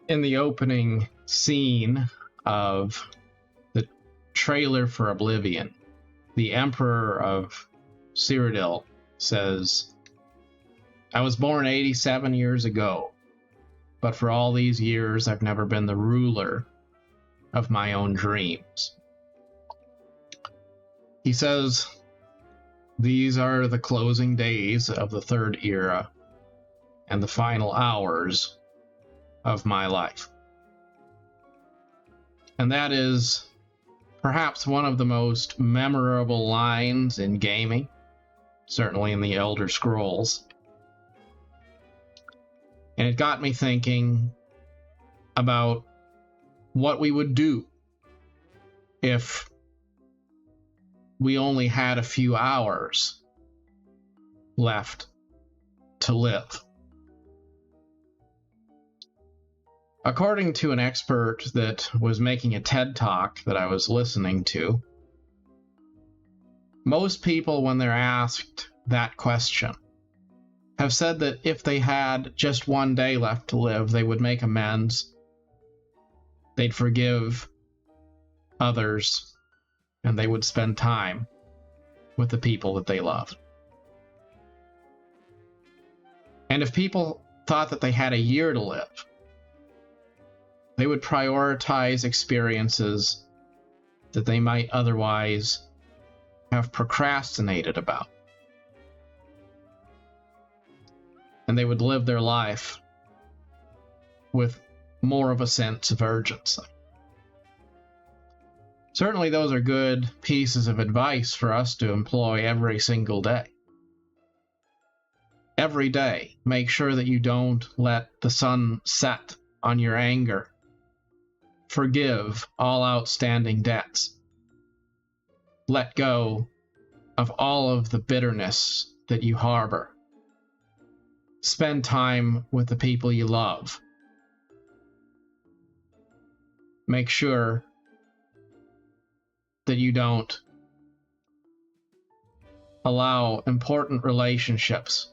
in the opening scene of the trailer for Oblivion, the Emperor of Cyrodiil says, "I was born 87 years ago, but for all these years I've never been the ruler of my own dreams." He says, "These are the closing days of the third era and the final hours of my life." And that is perhaps one of the most memorable lines in gaming, certainly in the Elder Scrolls. And it got me thinking about what we would do if we only had a few hours left to live. According to an expert that was making a TED Talk that I was listening to, most people, when they're asked that question, have said that if they had just one day left to live, they would make amends, they'd forgive others, and they would spend time with the people that they love. And if people thought that they had a year to live, they would prioritize experiences that they might otherwise have procrastinated about. And they would live their life with more of a sense of urgency. Certainly those are good pieces of advice for us to employ every single day. Every day, make sure that you don't let the sun set on your anger. Forgive all outstanding debts. Let go of all of the bitterness that you harbor. Spend time with the people you love. Make sure that you don't allow important relationships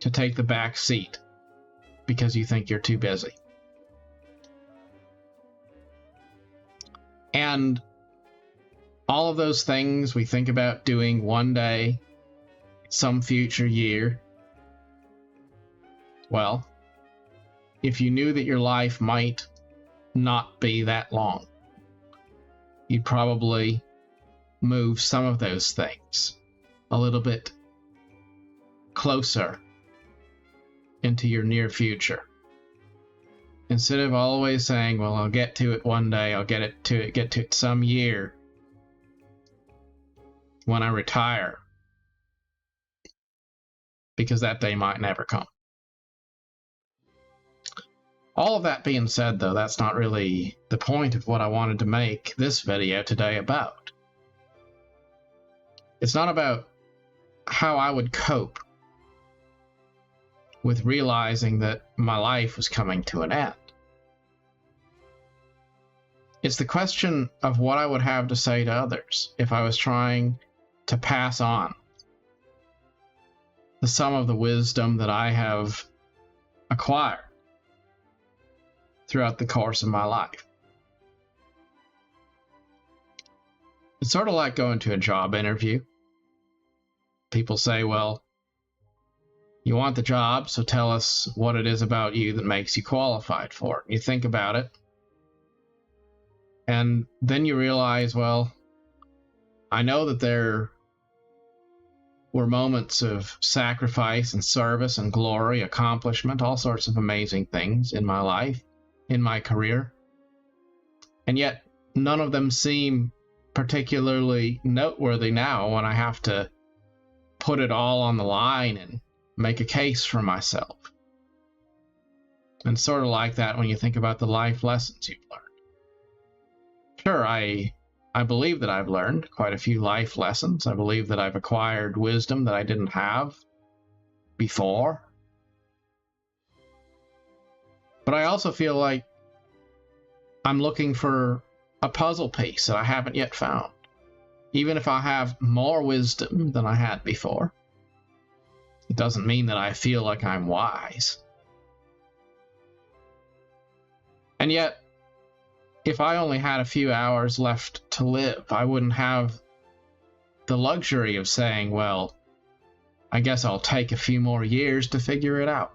to take the back seat because you think you're too busy. And all of those things we think about doing one day, some future year, well, if you knew that your life might not be that long, you'd probably move some of those things a little bit closer into your near future. Instead of always saying, well, I'll get to it one day, I'll get to it some year when I retire, because that day might never come. All of that being said, though, that's not really the point of what I wanted to make this video today about. It's not about how I would cope with realizing that my life was coming to an end. It's the question of what I would have to say to others if I was trying to pass on the sum of the wisdom that I have acquired throughout the course of my life. It's sort of like going to a job interview. People say, well, you want the job, so tell us what it is about you that makes you qualified for it. You think about it, and then you realize, well, I know that there were moments of sacrifice and service and glory, accomplishment, all sorts of amazing things in my life, in my career, and yet none of them seem particularly noteworthy now when I have to put it all on the line and make a case for myself. And sort of like that when you think about the life lessons you've learned. Sure, I believe that I've learned quite a few life lessons. I believe that I've acquired wisdom that I didn't have before. But I also feel like I'm looking for a puzzle piece that I haven't yet found. Even if I have more wisdom than I had before, it doesn't mean that I feel like I'm wise. And yet, if I only had a few hours left to live, I wouldn't have the luxury of saying, well, I guess I'll take a few more years to figure it out.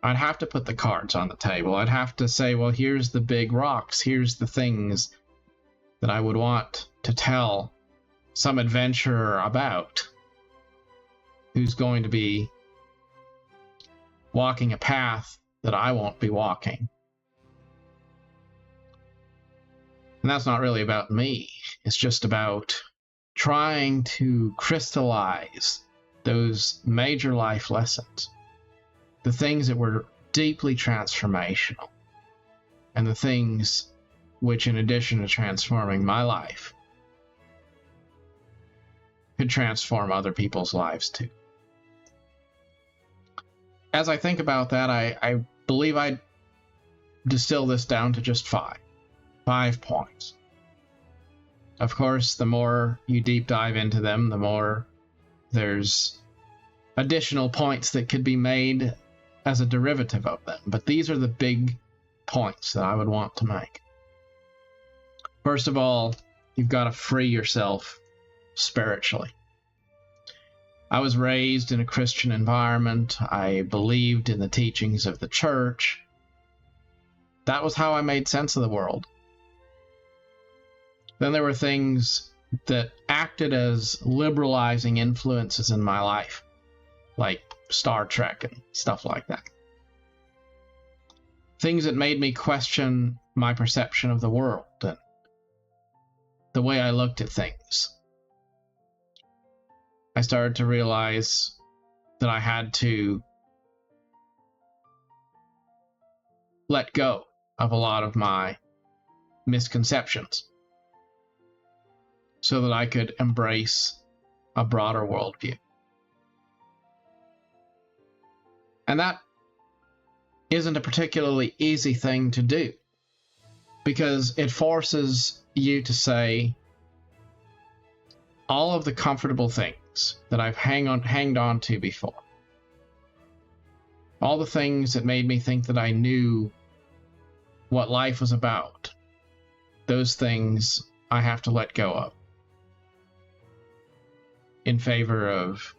I'd have to put the cards on the table. I'd have to say, well, here's the big rocks. Here's the things that I would want to tell some adventurer about who's going to be walking a path that I won't be walking. And that's not really about me. It's just about trying to crystallize those major life lessons, the things that were deeply transformational, and the things which, in addition to transforming my life, could transform other people's lives too. As I think about that, I believe I'd distill this down to just 5 points. Of course, the more you deep dive into them, the more there's additional points that could be made as a derivative of them. But these are the big points that I would want to make. First of all, you've got to free yourself spiritually. I was raised in a Christian environment. I believed in the teachings of the church. That was how I made sense of the world. Then there were things that acted as liberalizing influences in my life, like Star Trek and stuff like that. Things that made me question my perception of the world and the way I looked at things. I started to realize that I had to let go of a lot of my misconceptions so that I could embrace a broader worldview. And that isn't a particularly easy thing to do, because it forces you to say, all of the comfortable things that I've hanged on to before, all the things that made me think that I knew what life was about, those things I have to let go of in favor of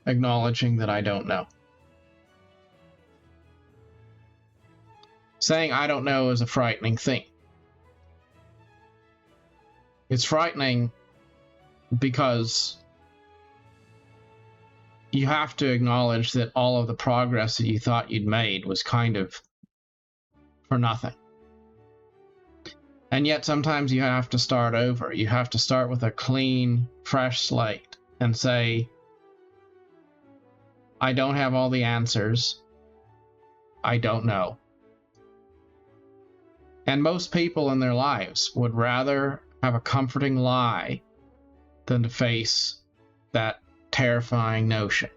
acknowledging that I don't know. Saying I don't know is a frightening thing. It's frightening because you have to acknowledge that all of the progress that you thought you'd made was kind of for nothing. And yet sometimes you have to start over. You have to start with a clean, fresh slate and say, I don't have all the answers. I don't know. And most people in their lives would rather have a comforting lie than to face that terrifying notion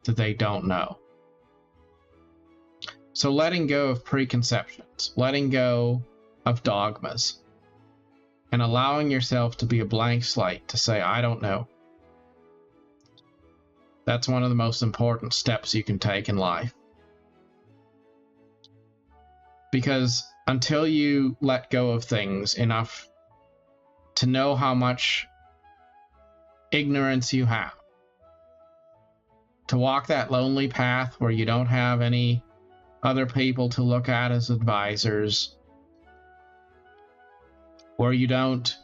that they don't know. So letting go of preconceptions, letting go of dogmas, and allowing yourself to be a blank slate to say, I don't know. That's one of the most important steps you can take in life. Because until you let go of things enough to know how much ignorance you have, to walk that lonely path where you don't have any other people to look at as advisors, where you don't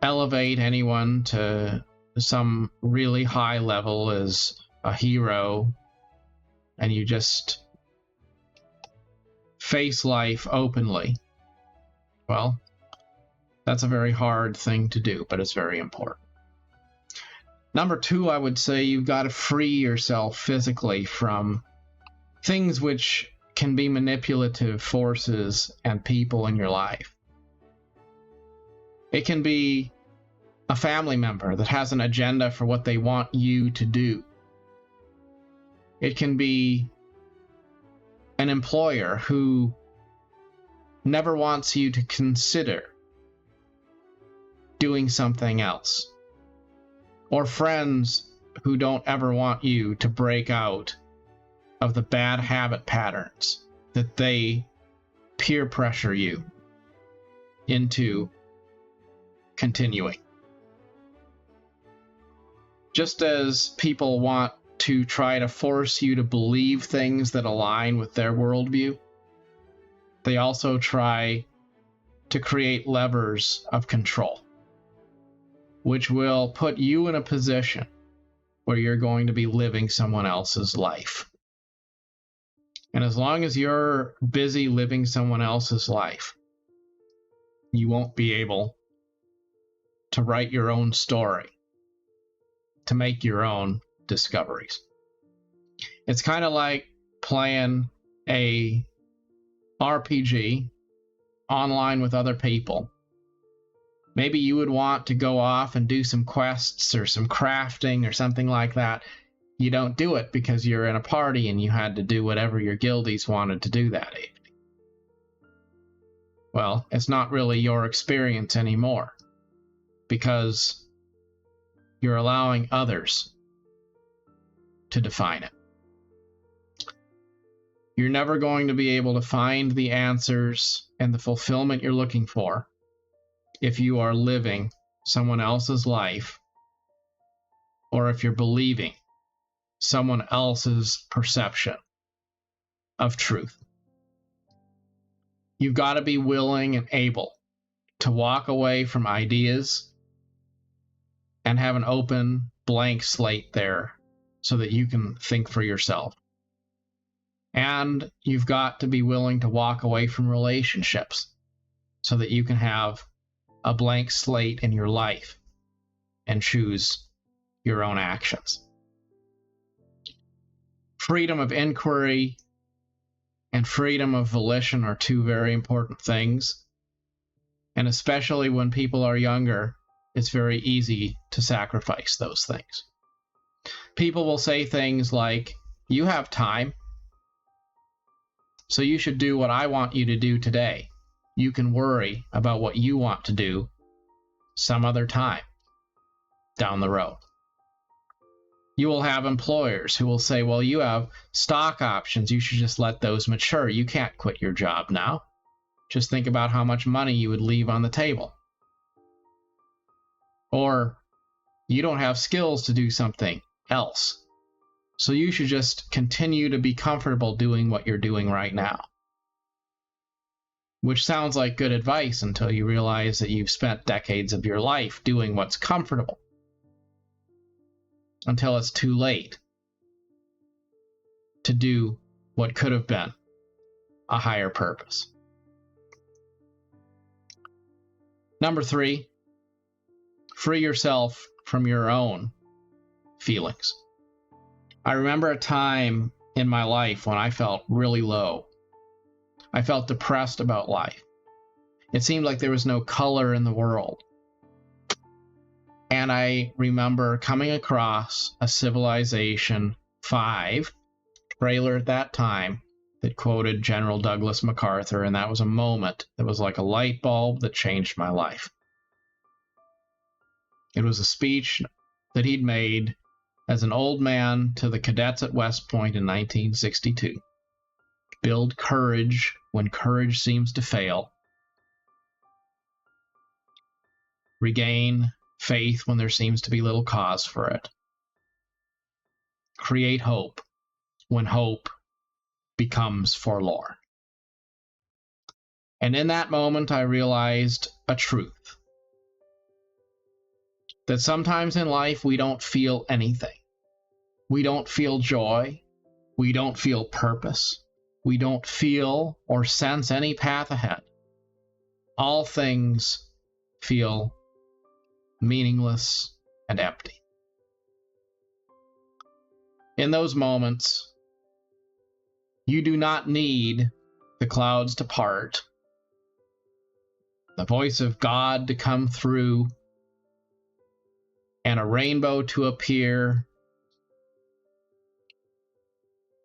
elevate anyone to some really high level as a hero, and you just face life openly, well, that's a very hard thing to do, but it's very important. Number 2, I would say you've got to free yourself physically from things which can be manipulative forces and people in your life. It can be a family member that has an agenda for what they want you to do. It can be an employer who never wants you to consider doing something else. Or friends who don't ever want you to break out of the bad habit patterns that they peer pressure you into continuing. Just as people want to try to force you to believe things that align with their worldview, they also try to create levers of control, which will put you in a position where you're going to be living someone else's life. And as long as you're busy living someone else's life, you won't be able to write your own story, to make your own discoveries. It's kind of like playing a RPG online with other people. Maybe you would want to go off and do some quests or some crafting or something like that. You don't do it because you're in a party and you had to do whatever your guildies wanted to do that evening. Well, it's not really your experience anymore because you're allowing others to define it. You're never going to be able to find the answers and the fulfillment you're looking for if you are living someone else's life, or if you're believing someone else's perception of truth. You've got to be willing and able to walk away from ideas and have an open, blank slate there so that you can think for yourself. And you've got to be willing to walk away from relationships so that you can have a blank slate in your life and choose your own actions. Freedom of inquiry and freedom of volition are two very important things. And especially when people are younger, it's very easy to sacrifice those things. People will say things like, "You have time, so you should do what I want you to do today. You can worry about what you want to do some other time down the road." You will have employers who will say, "Well, you have stock options. You should just let those mature. You can't quit your job now. Just think about how much money you would leave on the table." Or, "You don't have skills to do something else, so you should just continue to be comfortable doing what you're doing right now." Which sounds like good advice until you realize that you've spent decades of your life doing what's comfortable, until it's too late to do what could have been a higher purpose. Number 3, free yourself from your own feelings. I remember a time in my life when I felt really low. I felt depressed about life. It seemed like there was no color in the world. And I remember coming across a Civilization 5 trailer at that time that quoted General Douglas MacArthur, and that was a moment that was like a light bulb that changed my life. It was a speech that he'd made as an old man to the cadets at West Point in 1962. Build courage when courage seems to fail. Regain faith when there seems to be little cause for it. Create hope when hope becomes forlorn. And in that moment, I realized a truth. That sometimes in life we don't feel anything. We don't feel joy. We don't feel purpose. We don't feel or sense any path ahead. All things feel meaningless and empty. In those moments, you do not need the clouds to part, the voice of God to come through, and a rainbow to appear,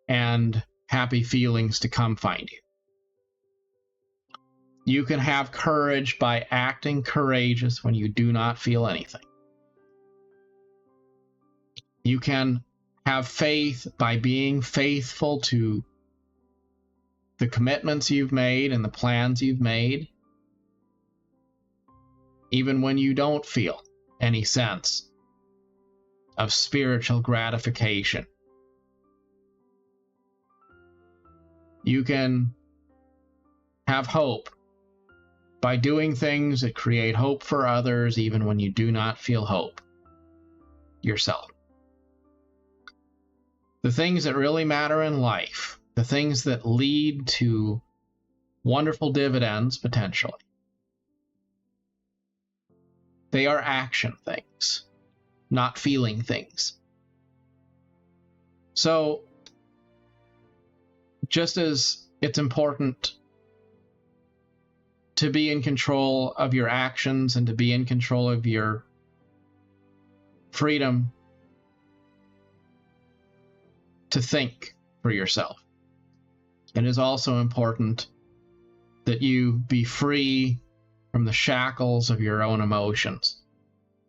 and happy feelings to come find you. You can have courage by acting courageous when you do not feel anything. You can have faith by being faithful to the commitments you've made and the plans you've made, even when you don't feel any sense of spiritual gratification. You can have hope by doing things that create hope for others, even when you do not feel hope yourself. The things that really matter in life, the things that lead to wonderful dividends potentially, they are action things, not feeling things. So, just as it's important to be in control of your actions and to be in control of your freedom to think for yourself, it is also important that you be free from the shackles of your own emotions,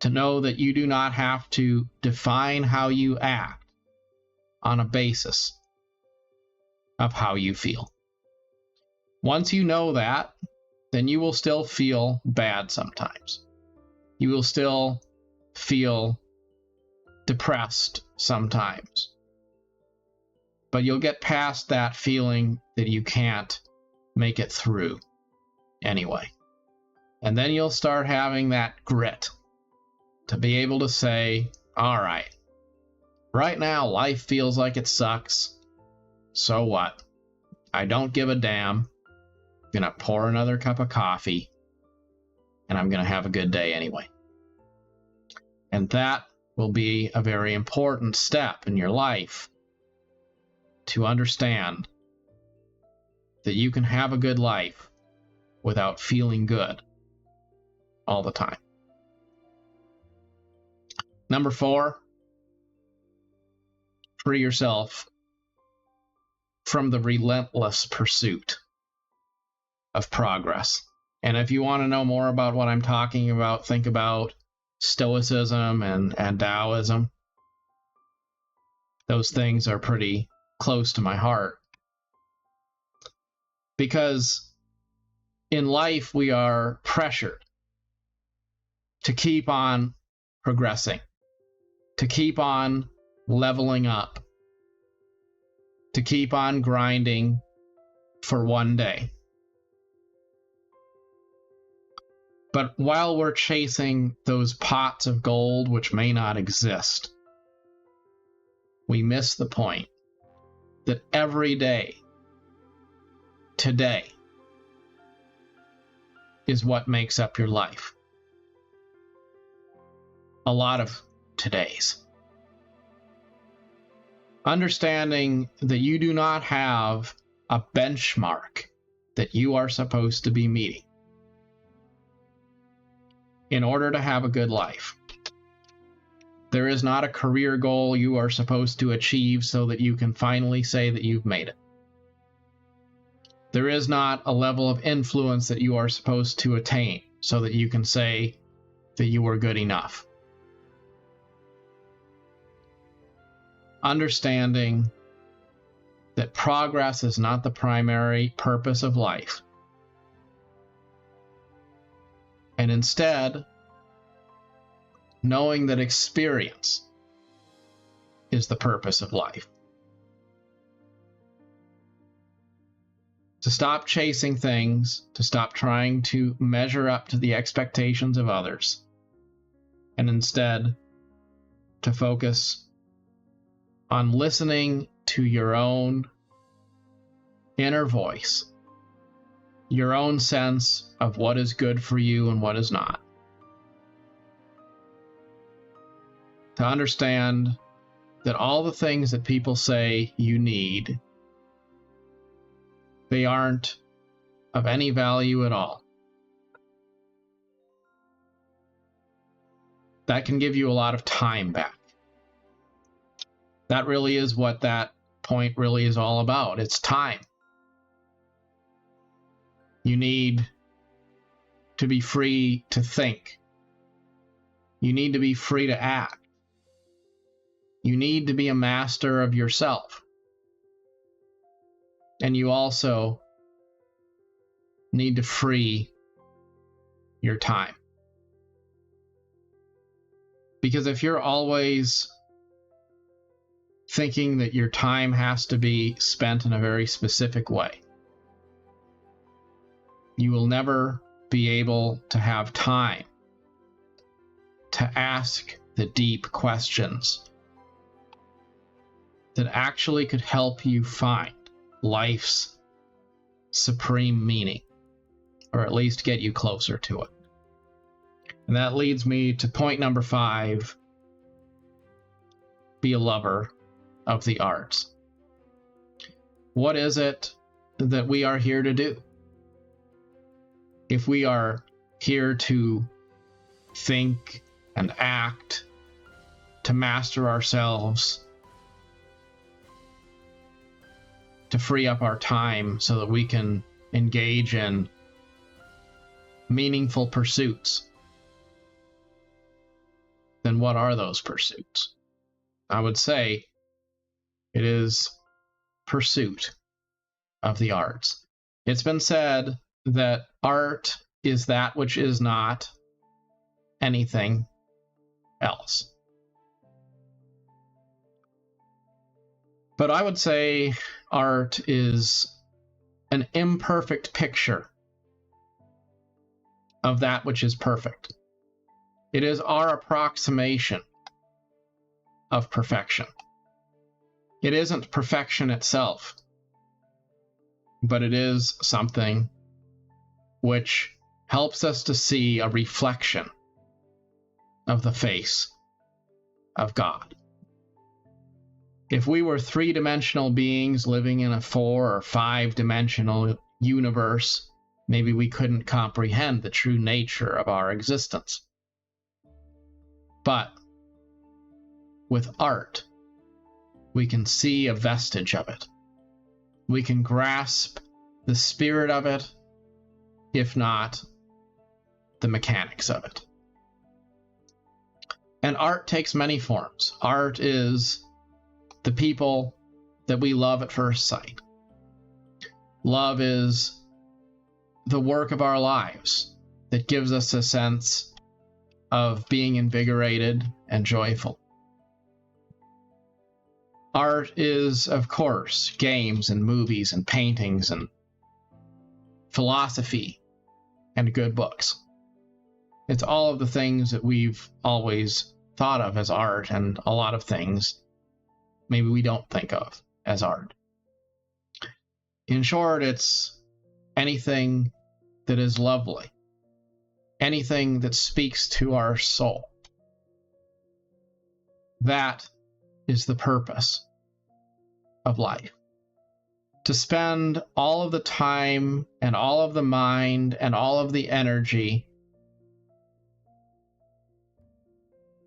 to know that you do not have to define how you act on a basis of how you feel. Once you know that, then you will still feel bad sometimes. You will still feel depressed sometimes. But you'll get past that feeling that you can't make it through anyway. And then you'll start having that grit to be able to say, all right, right now life feels like it sucks. So what? I don't give a damn. I'm gonna pour another cup of coffee and I'm gonna have a good day anyway. And that will be a very important step in your life to understand that you can have a good life without feeling good all the time. Number 4, free yourself from the relentless pursuit of progress. And if you want to know more about what I'm talking about, think about Stoicism and Taoism. Those things are pretty close to my heart. Because in life we are pressured to keep on progressing, to keep on leveling up, to keep on grinding for one day. But while we're chasing those pots of gold which may not exist, we miss the point that every day, today, is what makes up your life. A lot of todays. Understanding that you do not have a benchmark that you are supposed to be meeting in order to have a good life. There is not a career goal you are supposed to achieve so that you can finally say that you've made it. There is not a level of influence that you are supposed to attain so that you can say that you were good enough. Understanding that progress is not the primary purpose of life, and instead knowing that experience is the purpose of life. To stop chasing things, to stop trying to measure up to the expectations of others, and instead to focus on listening to your own inner voice, your own sense of what is good for you and what is not. To understand that all the things that people say you need, they aren't of any value at all. That can give you a lot of time back. That really is what that point really is all about. It's time. You need to be free to think. You need to be free to act. You need to be a master of yourself. And you also need to free your time. Because if you're always thinking that your time has to be spent in a very specific way, you will never be able to have time to ask the deep questions that actually could help you find life's supreme meaning, or at least get you closer to it. And that leads me to point number 5. Be a lover of the arts. What is it that we are here to do? If we are here to think and act, to master ourselves, to free up our time so that we can engage in meaningful pursuits, then what are those pursuits? I would say it is pursuit of the arts. It's been said that art is that which is not anything else. But I would say art is an imperfect picture of that which is perfect. It is our approximation of perfection. It isn't perfection itself, but it is something which helps us to see a reflection of the face of God. If we were 3-dimensional beings living in a 4 or 5-dimensional universe, maybe we couldn't comprehend the true nature of our existence. But with art, we can see a vestige of it. We can grasp the spirit of it, if not the mechanics of it. And art takes many forms. Art is the people that we love at first sight. Love is the work of our lives that gives us a sense of being invigorated and joyful. Art is, of course, games and movies and paintings and philosophy and good books. It's all of the things that we've always thought of as art, and a lot of things maybe we don't think of as art. In short, it's anything that is lovely, anything that speaks to our soul. That is the purpose of life. To spend all of the time and all of the mind and all of the energy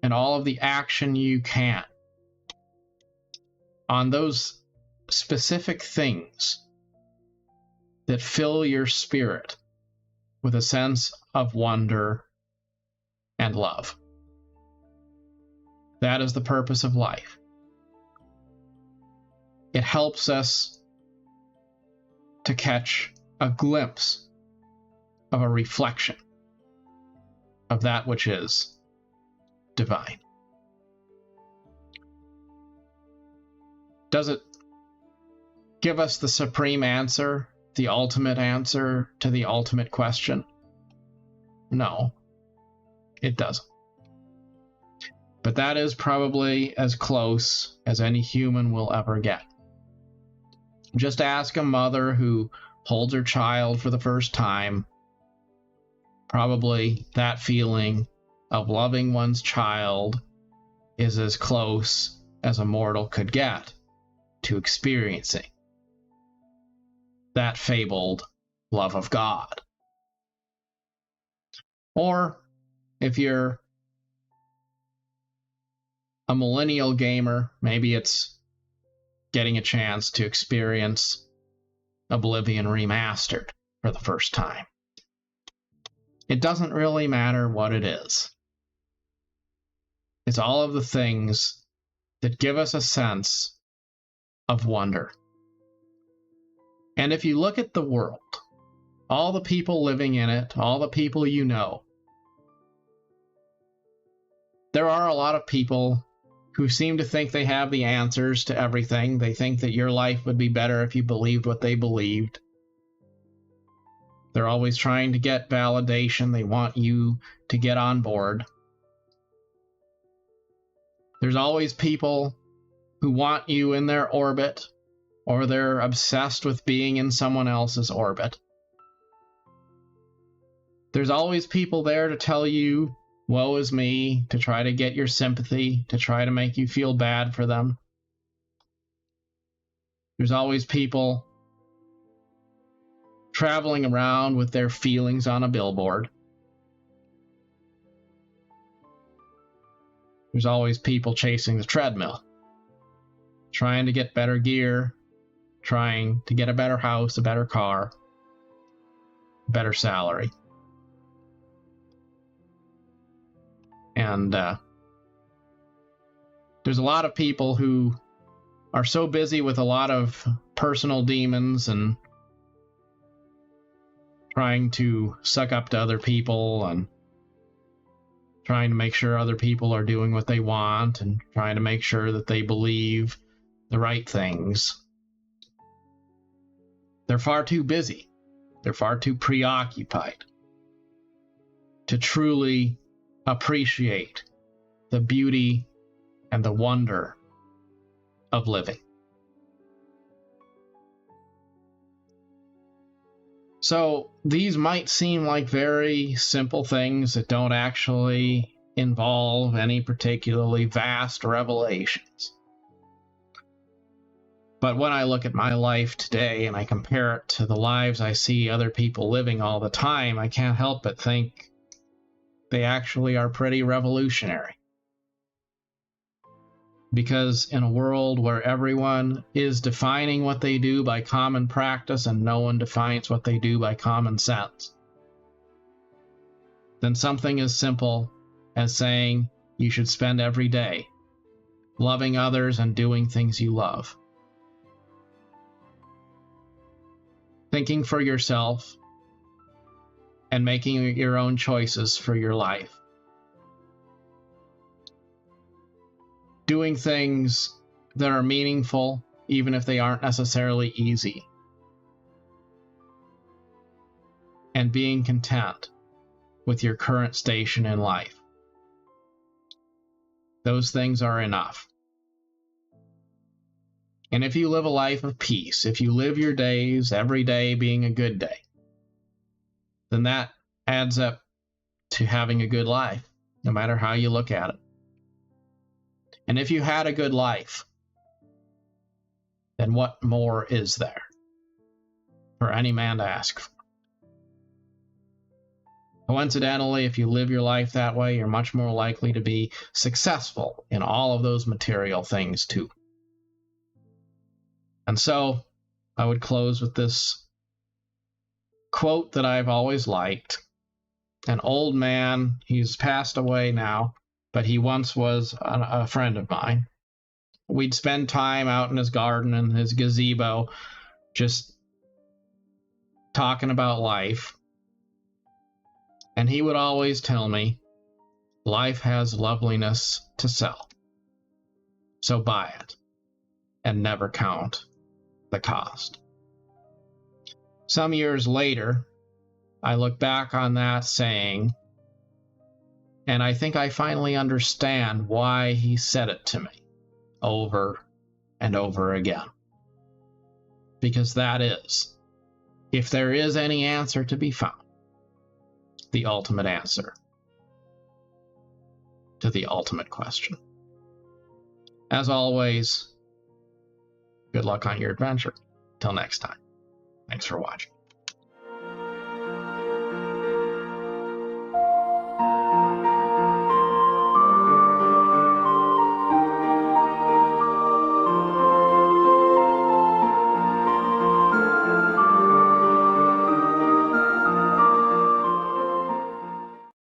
and all of the action you can on those specific things that fill your spirit with a sense of wonder and love. That is the purpose of life. It helps us to catch a glimpse of a reflection of that which is divine. Does it give us the supreme answer, the ultimate answer to the ultimate question? No, it doesn't. But that is probably as close as any human will ever get. Just ask a mother who holds her child for the first time. Probably that feeling of loving one's child is as close as a mortal could get to experiencing that fabled love of God. Or if you're a millennial gamer, maybe it's getting a chance to experience Oblivion Remastered for the first time. It doesn't really matter what it is. It's all of the things that give us a sense of wonder. And if you look at the world, all the people living in it, all the people you know, there are a lot of people who seem to think they have the answers to everything. They think that your life would be better if you believed what they believed. They're always trying to get validation. They want you to get on board. There's always people who want you in their orbit, or they're obsessed with being in someone else's orbit. There's always people there to tell you, woe is me, to try to get your sympathy, to try to make you feel bad for them. There's always people traveling around with their feelings on a billboard. There's always people chasing the treadmill, trying to get better gear, trying to get a better house, a better car, a better salary. And there's a lot of people who are so busy with a lot of personal demons and trying to suck up to other people and trying to make sure other people are doing what they want and trying to make sure that they believe the right things. They're far too busy. They're far too preoccupied to truly appreciate the beauty and the wonder of living. So these might seem like very simple things that don't actually involve any particularly vast revelations. But when I look at my life today and I compare it to the lives I see other people living all the time, I can't help but think they actually are pretty revolutionary. Because in a world where everyone is defining what they do by common practice and no one defines what they do by common sense, then something as simple as saying you should spend every day loving others and doing things you love, thinking for yourself and making your own choices for your life, doing things that are meaningful, even if they aren't necessarily easy, and being content with your current station in life. Those things are enough. And if you live a life of peace, if you live your days, every day being a good day, then that adds up to having a good life, no matter how you look at it. And if you had a good life, then what more is there for any man to ask for? Coincidentally, if you live your life that way, you're much more likely to be successful in all of those material things too. And so I would close with this quote that I've always liked. An old man, he's passed away now, but he once was a friend of mine. We'd spend time out in his garden and his gazebo just talking about life. And he would always tell me, life has loveliness to sell. So buy it and never count the cost. Some years later, I look back on that saying, and I think I finally understand why he said it to me over and over again. Because that is, if there is any answer to be found, the ultimate answer to the ultimate question. As always, good luck on your adventure. Till next time. Thanks for watching.